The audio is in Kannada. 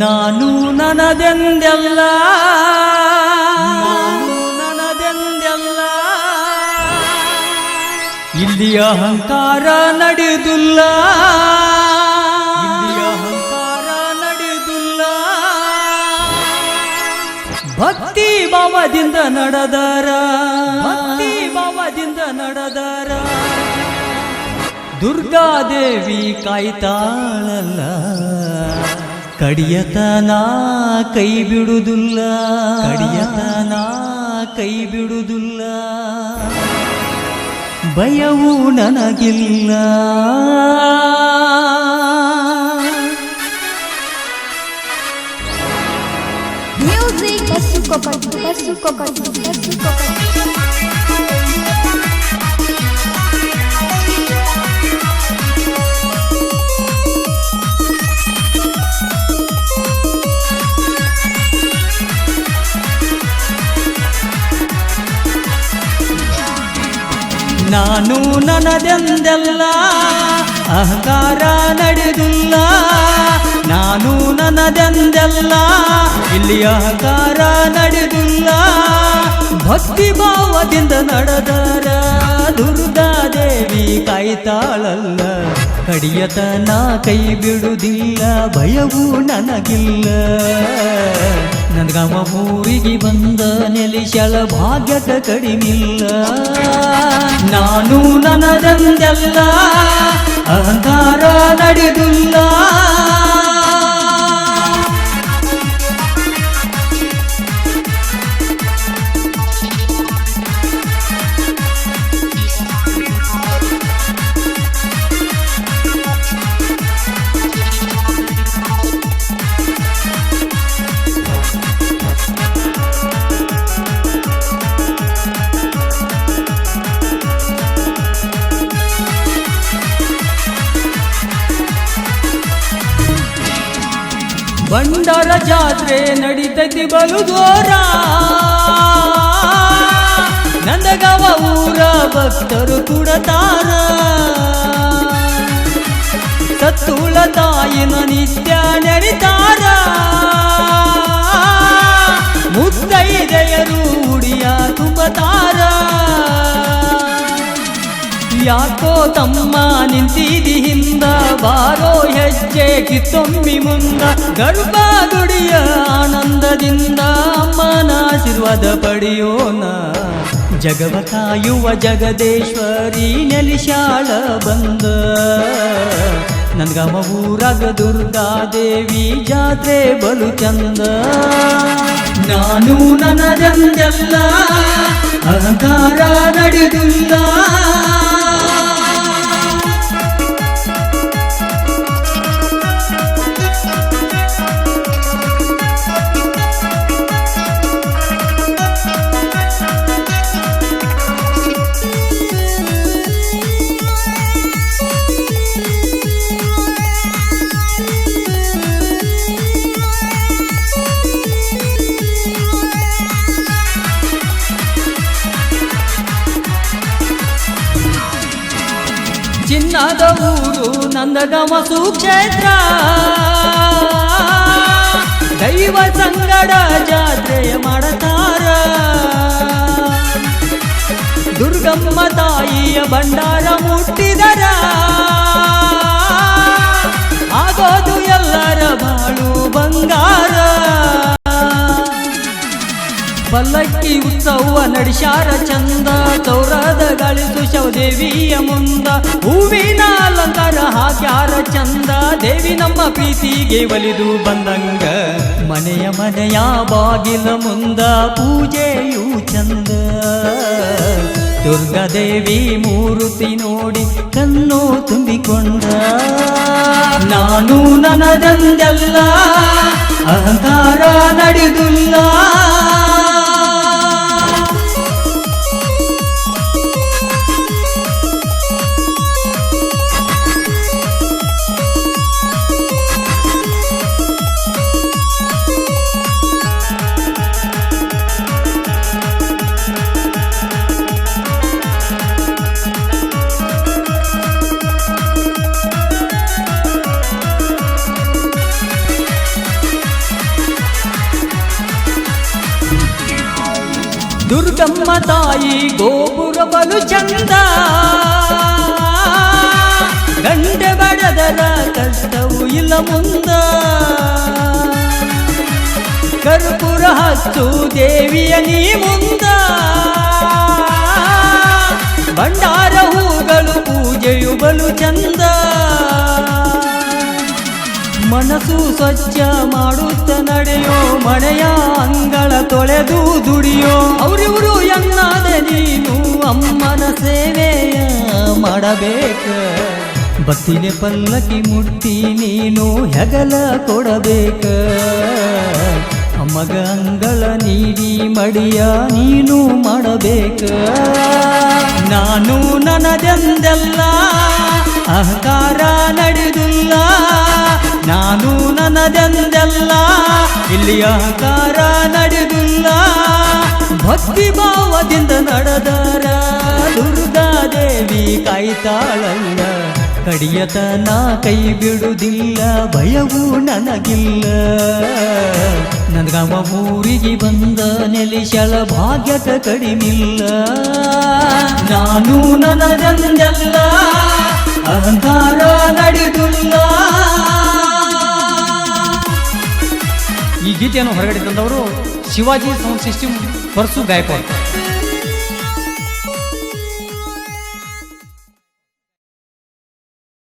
ನಾನು ನನದೆಂದೆಲ್ಲ ಇಲ್ಲಿ ಅಹಂಕಾರ ನಡೆದುಲ್ಲ, ಭಕ್ತಿ ಭಾವದಿಂದ ನಡೆದಾರ, ದುರ್ಗಾದೇವಿ ಕಾಯ್ತಾಳಲ್ಲ, ಕಡಿಯತನ ಕೈ ಬಿಡುವುದಿಲ್ಲ, ಭಯವೂ ನನಗಿಲ್ಲ. ನಾನು ನನದೆಂದೆಲ್ಲ ಅಹಂಕಾರ ನಡೆದಿಲ್ಲ, ನಾನು ನನದೆಂದೆಲ್ಲ ಇಲ್ಲಿ ಅಹಂಕಾರ ನಡೆದಿಲ್ಲ, ಭಕ್ತಿ ಭಾವದಿಂದ ನಡೆದರ ದುರ್ಗಾದೇವಿ ಕಾಯ್ತಾಳಲ್ಲ, ಕಡಿಯತನ ಕೈ ಬಿಡುವುದಿಲ್ಲ, ಭಯವೂ ನನಗಿಲ್ಲ. ನನಗಮ ಊರಿಗೆ ಬಂದ ನೆಲೆಸಳ ಭಾಗ್ಯದ ಕಡಿಮಿಲ್ಲ. ನಾನು ನನದೆಂದೆಲ್ಲ ಅಹಂಕಾರ ನಡೆದಿಲ್ಲ, ಬಂಡಾರ ಜಾತ್ರೆ ನಡೀತೈತಿ ಬಲು ಜೋರ, ನಂದಗವ ಊರ ಭಕ್ತರು ಕುಡತಾರ, ಸತ್ತುಳ ತಾಯಿನ ನಿತ್ಯ ನಡಿತಾರ, ಮುತ್ತೈದೆಯರು ಉಡಿಯ ತುಂಬತಾರ. ಯಾಕೋ ತಮ್ಮ ನಿಂತಿದಿ ಹಿಂದ, ಬಾರೋ ಹೆಜ್ಜೆ ಕಿತ್ತೊಮ್ಮಿ ಮುಂದ, ಗರ್ಭ ದುಡಿಯ ಆನಂದದಿಂದ ಅಮ್ಮನ ಆಶೀರ್ವಾದ ಪಡೆಯೋಣ. ಜಗವ ಕಾಯುವ ಜಗದೇಶ್ವರಿ ನೆಲಿಶಾಳ ಬಂದ, ನನ್ಗಮ ಊರಾಗ ದುರ್ಗಾದೇವಿ ಜಾತ್ರೆ ಬಲು ಚಂದ. ನಾನು ನನದೆಂದೆಲ್ಲ ಅಹಂಕಾರ ನಡೆದಿಲ್ಲ, ಚಿನ್ನದ ಊರು ನಂದಗಮ ಸುಕ್ಷೇತ್ರ, ದೈವ ಸಂಗಡ ಜಾತ್ರೆಯ ಮಾಡತಾರ, ದುರ್ಗಮ್ಮ ತಾಯಿಯ ಭಂಡಾರ ಮುಟ್ಟಿದರ ಆಗೋದು ಎಲ್ಲರ ಬಾಳು ಬಂಗಾರ. ಪಲ್ಲಕ್ಕಿ ಉತ್ಸವ ನಡೆಸಾರ ಚಂದ, ತೌರದ ಗಳಿಸು ಶವದೇವಿಯ ಮುಂದ, ಹೂವಿನ ಅಲಂಕಾರ ಹಾಕ್ಯಾರ ಚಂದ, ದೇವಿ ನಮ್ಮ ಪ್ರೀತಿಗೆ ಒಲಿದು ಬಂದಂಗ, ಮನೆಯ ಬಾಗಿಲ ಮುಂದ ಪೂಜೆಯೂ ಚಂದ. ದುರ್ಗಾದೇವಿ ಮೂರ್ತಿ ನೋಡಿ ಕಣ್ಣು ತುಂಬಿಕೊಂಡ, ನಾನು ನನದೆಂದೆಲ್ಲ ಅಹಂಕಾರ ನಡೆದಿಲ್ಲ, ದುರ್ಗಮ್ಮ ತಾಯಿ ಗೋಪುರ ಬಲು ಚಂದ, ಗಂಟೆ ಬಡದರ ಕಷ್ಟವು ಇಲ್ಲ ಮುಂದ. ಕರ್ಪೂರ ಹಚ್ಚು ದೇವಿಯ ನೀ ಮುಂದ, ಭಂಡಾರ ಹೂಗಳು ಪೂಜೆಯು ಬಲು ಚಂದ. ಮನಸ್ಸು ಸ್ವಚ್ಛ ಮಾಡುತ್ತ ನಡೆಯೋ, ಮನೆಯ ಅಂಗಳ ತೊಳೆದು ದುಡಿಯೋ. ಅವರಿವರು ಎನ್ನಾದೆ ನೀನು ಅಮ್ಮನ ಸೇವೆಯ ಮಾಡಬೇಕ. ಬತ್ತಿಲೆ ಪಲ್ಲಕ್ಕಿ ಮುಟ್ಟಿ ನೀನು ಹೆಗಲ ಕೊಡಬೇಕ. ಅಮ್ಮಗ ಅಂಗಳ ನೀಡಿ ಮಡಿಯ ನೀನು ಮಾಡಬೇಕ. ನಾನು ನನ್ನದೆಂದೆಲ್ಲ ಅಹಂಕಾರ ನಡೆದಿಲ್ಲ, ನಾನು ನನ್ನದೆಂದೆಲ್ಲ ಇಲ್ಲಿ ಅಹಂಕಾರ ನಡೆದಿಲ್ಲ. ಭಕ್ತಿ ಭಾವದಿಂದ ನಡೆದರ ದುರ್ಗಾದೇವಿ ಕಾಯ್ತಾಳಲ್ಲ. ಕಡಿಯತನ ಕೈ ಬಿಡುವುದಿಲ್ಲ, ಭಯವೂ ನನಗಿಲ್ಲ. ನನಗವ ಊರಿಗೆ ಬಂದ ನೆಲೆಸಳ ಭಾಗ್ಯಕ ಕಡಿಮಿಲ್ಲ. ನಾನು ನನ್ನದೆಂದೆಲ್ಲ ಅಹಂಕಾರ ನಡೆದಿಲ್ಲ. ಈ ಗೀತೆಯನ್ನು ಹೊರಗಡೆ ತಂದವರು ಶಿವಾಜಿ ಸೌಂಡ್ ಸಿಸ್ಟಮ್ ಪರ್ಸು ಗಾಯಕ್ವಾಡ್.